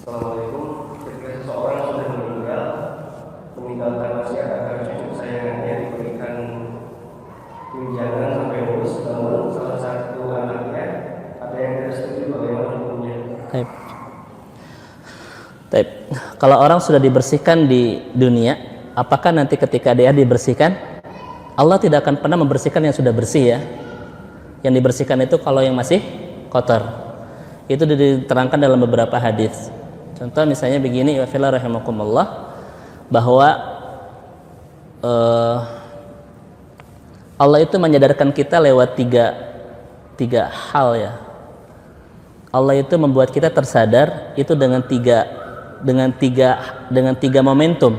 Assalamualaikum. Ketika seseorang sudah meninggalkan wasiat agar cucu kesayangannya diberikan tunjangan sampai lulus, namun salah satu anaknya ada yang tidak setuju, bagaimana hukumnya? Taib. Kalau orang sudah dibersihkan di dunia, apakah nanti ketika dia dibersihkan, Allah tidak akan pernah membersihkan yang sudah bersih ya. Yang dibersihkan itu kalau yang masih kotor. Itu diterangkan dalam beberapa hadis. Contoh misalnya begini, wa fillah rahimakumullah, bahwa Allah itu menyadarkan kita lewat tiga hal ya. Allah itu membuat kita tersadar itu dengan tiga momentum.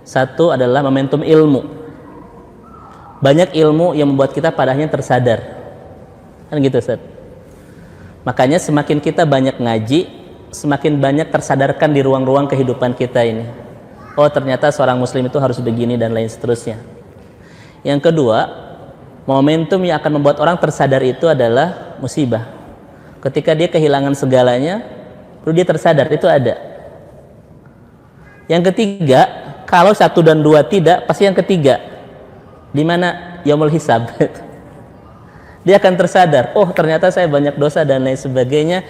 Satu adalah momentum ilmu. Banyak ilmu yang membuat kita pada akhirnya tersadar. Kan gitu, Ustaz. Makanya semakin kita banyak ngaji, semakin banyak tersadarkan di ruang-ruang kehidupan kita ini. Oh, ternyata seorang muslim itu harus begini dan lain seterusnya. Yang kedua, momentum yang akan membuat orang tersadar itu adalah musibah. Ketika dia kehilangan segalanya, perlu dia tersadar, itu ada. Yang ketiga, kalau satu dan dua tidak, pasti yang ketiga. Di mana yaumul hisab. Dia akan tersadar, oh ternyata saya banyak dosa dan lain sebagainya.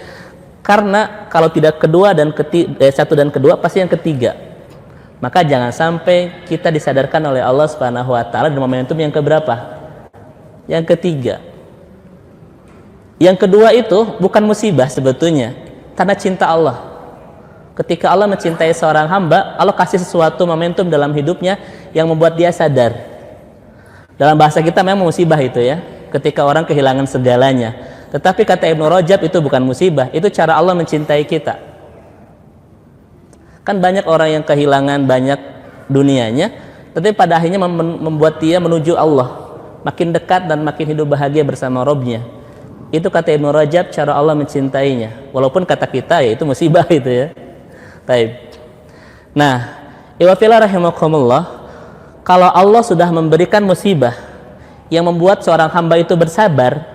Karena kalau tidak kedua dan satu dan kedua, pasti yang ketiga. Maka jangan sampai kita disadarkan oleh Allah Subhanahu wa taala di momentum yang keberapa? Yang ketiga. Yang kedua itu bukan musibah sebetulnya, karena cinta Allah. Ketika Allah mencintai seorang hamba, Allah kasih sesuatu momentum dalam hidupnya yang membuat dia sadar. Dalam bahasa kita memang musibah itu ya, ketika orang kehilangan segalanya. Tetapi kata Ibnu Rajab itu bukan musibah, itu cara Allah mencintai kita. Kan banyak orang yang kehilangan banyak dunianya, tetapi pada akhirnya membuat dia menuju Allah, makin dekat dan makin hidup bahagia bersama Rabb-Nya. Itu kata Ibnu Rajab cara Allah mencintainya. Walaupun kata kita ya itu musibah itu ya. Baik. Nah, iwafillah rahimakumullah, kalau Allah sudah memberikan musibah yang membuat seorang hamba itu bersabar,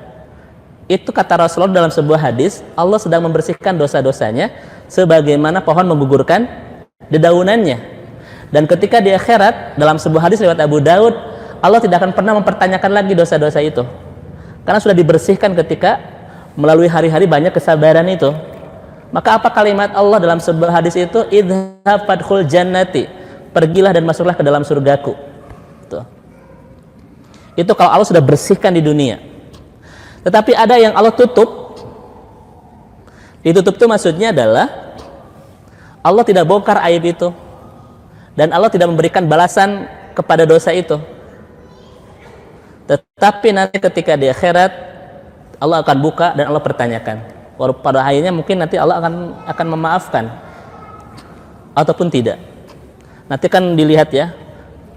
itu kata Rasulullah dalam sebuah hadis, Allah sedang membersihkan dosa-dosanya sebagaimana pohon menggugurkan dedaunannya. Dan ketika di akhirat, dalam sebuah hadis lewat Abu Daud, Allah tidak akan pernah mempertanyakan lagi dosa-dosa itu, karena sudah dibersihkan ketika melalui hari-hari banyak kesabaran itu. Maka apa kalimat Allah dalam sebuah hadis itu? Idhab fadkhul jannati, pergilah dan masuklah ke dalam surgaku. Itu kalau Allah sudah bersihkan di dunia. Tetapi ada yang Allah tutup. Ditutup itu maksudnya adalah Allah tidak bongkar aib itu, dan Allah tidak memberikan balasan kepada dosa itu. Tetapi nanti ketika di akhirat Allah akan buka dan Allah pertanyakan. Walaupun pada akhirnya mungkin nanti Allah akan memaafkan ataupun tidak. Nanti kan dilihat ya,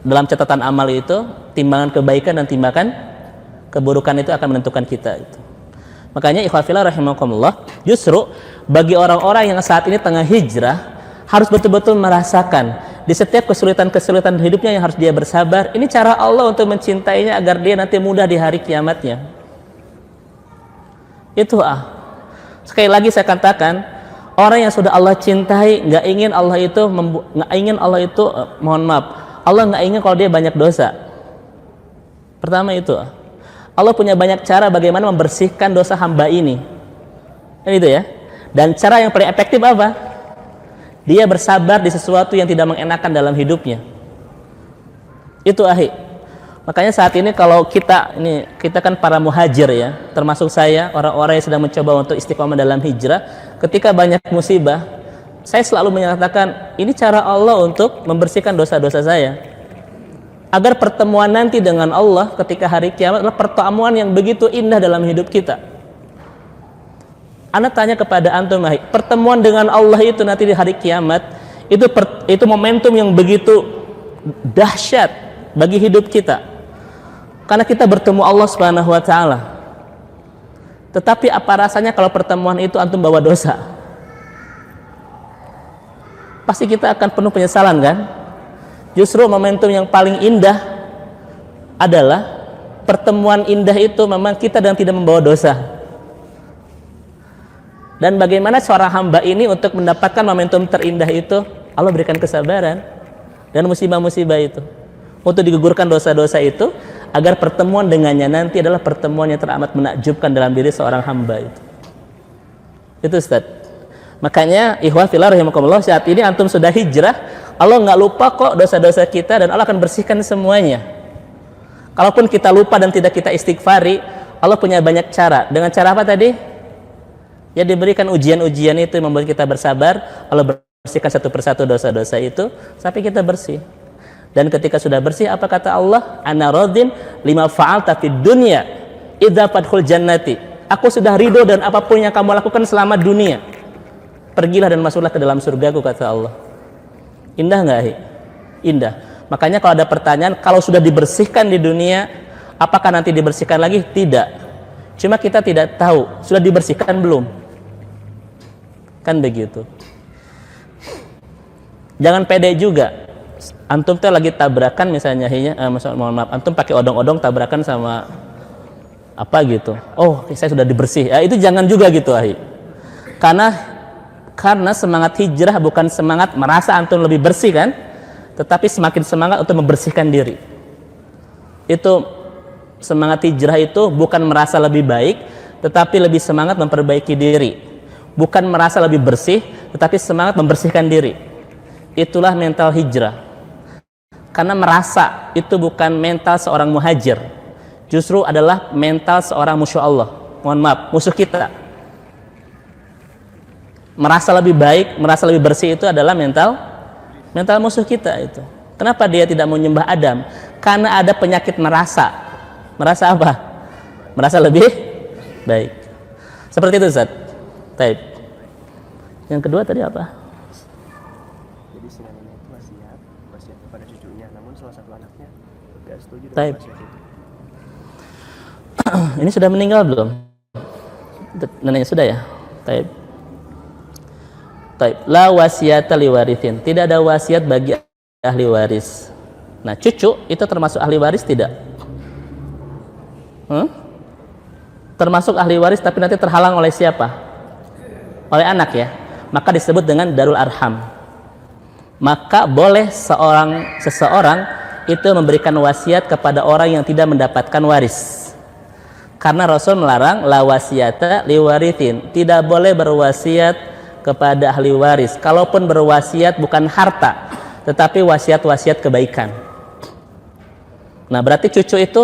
dalam catatan amal itu timbangan kebaikan dan timbangan keburukan itu akan menentukan kita itu. Makanya ikhwafillah rahimakumullah, justru bagi orang-orang yang saat ini tengah hijrah harus betul-betul merasakan di setiap kesulitan-kesulitan hidupnya yang harus dia bersabar. Ini cara Allah untuk mencintainya agar dia nanti mudah di hari kiamatnya. Itu sekali lagi saya katakan, orang yang sudah Allah cintai nggak ingin Allah itu mohon maaf, Allah nggak ingin kalau dia banyak dosa. Pertama itu, Allah punya banyak cara bagaimana membersihkan dosa hamba ini. Kan itu ya. Dan cara yang paling efektif apa? Dia bersabar di sesuatu yang tidak mengenakan dalam hidupnya. Itu Makanya saat ini kalau kita kan para muhajir ya, termasuk saya, orang-orang yang sedang mencoba untuk istiqomah dalam hijrah, ketika banyak musibah, saya selalu menyatakan ini cara Allah untuk membersihkan dosa-dosa saya, agar pertemuan nanti dengan Allah ketika hari kiamat adalah pertemuan yang begitu indah dalam hidup kita. Anda tanya kepada antum, pertemuan dengan Allah itu nanti di hari kiamat itu momentum yang begitu dahsyat bagi hidup kita, karena kita bertemu Allah Subhanahu wa taala. Tetapi apa rasanya kalau pertemuan itu antum bawa dosa? Pasti kita akan penuh penyesalan kan? Justru momentum yang paling indah adalah pertemuan indah itu memang kita dan tidak membawa dosa. Dan bagaimana seorang hamba ini untuk mendapatkan momentum terindah itu? Allah berikan kesabaran dan musibah-musibah itu untuk digugurkan dosa-dosa itu, agar pertemuan dengannya nanti adalah pertemuan yang teramat menakjubkan dalam diri seorang hamba itu. Itu Ustaz. Makanya ikhwah fillah rahimakumullah, saat ini antum sudah hijrah, Allah nggak lupa kok dosa-dosa kita, dan Allah akan bersihkan semuanya. Kalaupun kita lupa dan tidak kita istighfari, Allah punya banyak cara. Dengan cara apa tadi? Ya, diberikan ujian-ujian itu yang membuat kita bersabar. Allah bersihkan satu persatu dosa-dosa itu sampai kita bersih. Dan ketika sudah bersih, apa kata Allah? Ana radin lima fa'alta fid dunya idza fadkhul jannati. Aku sudah ridho dan apapun yang kamu lakukan selama dunia, pergilah dan masuklah ke dalam surgaku, kata Allah. Indah nggak? Indah. Makanya kalau ada pertanyaan, kalau sudah dibersihkan di dunia, apakah nanti dibersihkan lagi? Tidak. Cuma kita tidak tahu sudah dibersihkan belum. Kan begitu. Jangan pede juga. Antum tuh lagi tabrakan misalnya, mohon maaf, antum pakai odong-odong tabrakan sama apa gitu. Oh, saya sudah dibersih. Itu jangan juga gitu, Karena semangat hijrah bukan semangat merasa antum lebih bersih kan, tetapi semakin semangat untuk membersihkan diri. Itu semangat hijrah itu bukan merasa lebih baik, tetapi lebih semangat memperbaiki diri. Bukan merasa lebih bersih, tetapi semangat membersihkan diri. Itulah mental hijrah. Karena merasa itu bukan mental seorang muhajir, justru adalah mental seorang musuh Allah. Mohon maaf, musuh kita. Merasa lebih baik, merasa lebih bersih itu adalah mental musuh kita itu. Kenapa dia tidak mau menyembah Adam? Karena ada penyakit merasa. Merasa apa? Merasa lebih baik. Seperti itu, Ustaz. Taib. Yang kedua tadi apa? Jadi si neneknya itu wasiat kepada cucunya, namun salah satu anaknya tidak setuju dengan Taib. wasiat itu. Ini sudah meninggal belum? Neneknya sudah ya? Taib. Taib. La wasiyata liwarithin. Tidak ada wasiat bagi ahli waris. Nah, cucu itu termasuk ahli waris tidak? Termasuk ahli waris, tapi nanti terhalang oleh siapa? Oleh anak ya. Maka disebut dengan darul arham. Maka boleh seseorang itu memberikan wasiat kepada orang yang tidak mendapatkan waris. Karena Rasul melarang la wasiyata liwarithin. Tidak boleh berwasiat kepada ahli waris. Kalaupun berwasiat bukan harta, tetapi wasiat-wasiat kebaikan. Nah, berarti cucu itu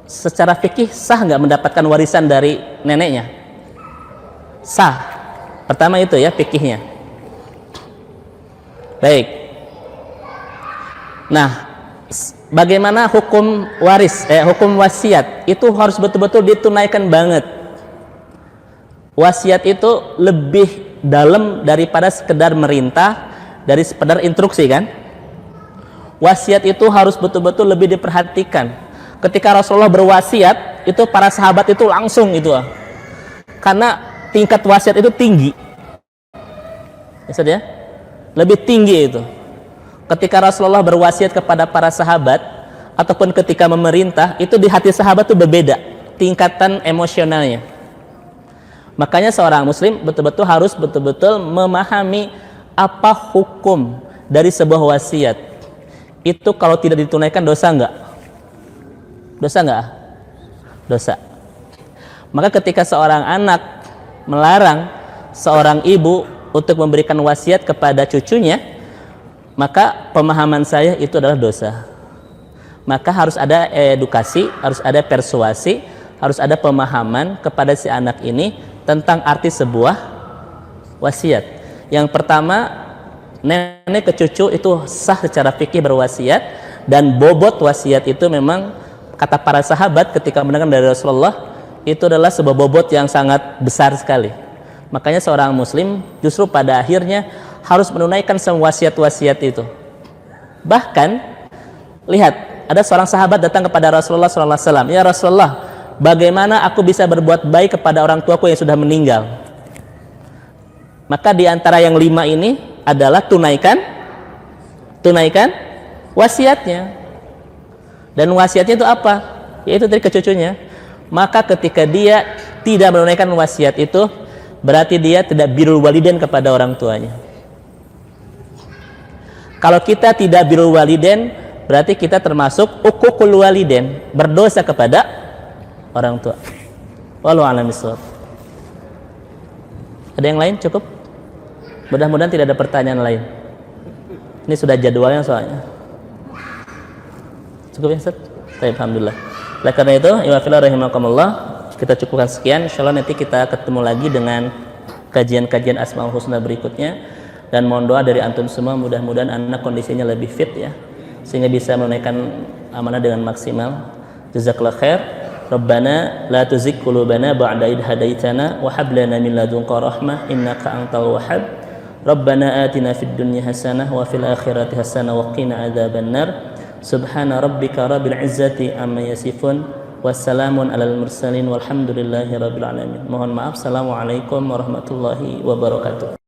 secara fikih sah nggak mendapatkan warisan dari neneknya? Sah. Pertama itu ya fikihnya. Baik. Nah, bagaimana hukum waris? Hukum wasiat itu harus betul-betul ditunaikan banget. Wasiat itu lebih dalam daripada sekedar merintah, dari sekedar instruksi kan? Wasiat itu harus betul-betul lebih diperhatikan. Ketika Rasulullah berwasiat, itu para sahabat itu langsung itu, karena tingkat wasiat itu tinggi, ya, lebih tinggi itu. Ketika Rasulullah berwasiat kepada para sahabat ataupun ketika memerintah, itu di hati sahabat itu berbeda tingkatan emosionalnya. Makanya seorang muslim betul-betul harus betul-betul memahami apa hukum dari sebuah wasiat. Itu kalau tidak ditunaikan dosa enggak? Dosa enggak? Dosa. Maka ketika seorang anak melarang seorang ibu untuk memberikan wasiat kepada cucunya, maka pemahaman saya itu adalah dosa. Maka harus ada edukasi, harus ada persuasi, harus ada pemahaman kepada si anak ini tentang arti sebuah wasiat. Yang pertama, nenek ke cucu itu sah secara fikih berwasiat, dan bobot wasiat itu memang kata para sahabat ketika mendengar dari Rasulullah, itu adalah sebuah bobot yang sangat besar sekali. Makanya seorang muslim justru pada akhirnya harus menunaikan semua wasiat-wasiat itu. Bahkan lihat, ada seorang sahabat datang kepada Rasulullah SAW. Ya Rasulullah, bagaimana aku bisa berbuat baik kepada orang tuaku yang sudah meninggal? Maka di antara yang 5 ini adalah tunaikan wasiatnya. Dan wasiatnya itu apa? Yaitu dari ke cucunya. Maka ketika dia tidak menunaikan wasiat itu, berarti dia tidak birrul walidain kepada orang tuanya. Kalau kita tidak birrul walidain, berarti kita termasuk uququl walidain, berdosa kepada orang tua. Wallahu a'lam bishawab. Ada yang lain? Cukup? Mudah-mudahan tidak ada pertanyaan lain. Ini sudah jadwalnya soalnya. Cukup ya, Ustaz? Baik, alhamdulillah. Oleh karena itu, ya fillah rahimakumullah, kita cukupkan sekian. Insyaallah nanti kita ketemu lagi dengan kajian-kajian Asmaul Husna berikutnya, dan mohon doa dari antum semua, mudah-mudahan anak kondisinya lebih fit ya, sehingga bisa menunaikan amanah dengan maksimal. Jazakallahu khair. Rabbana la tuzigh qulubana ba'da idh hadaitana wa hab lana min ladunka rahmah innaka antal wahhab. Rabbana atina fid dunya hasanah wa fil akhirati hasanah wa qina adzabannar. Subhana rabbika rabbil izzati amma yasifun. Wassalamun alal mursalin walhamdulillahi rabbil alamin. Mohon maaf. Assalamualaikum warahmatullahi wabarakatuh.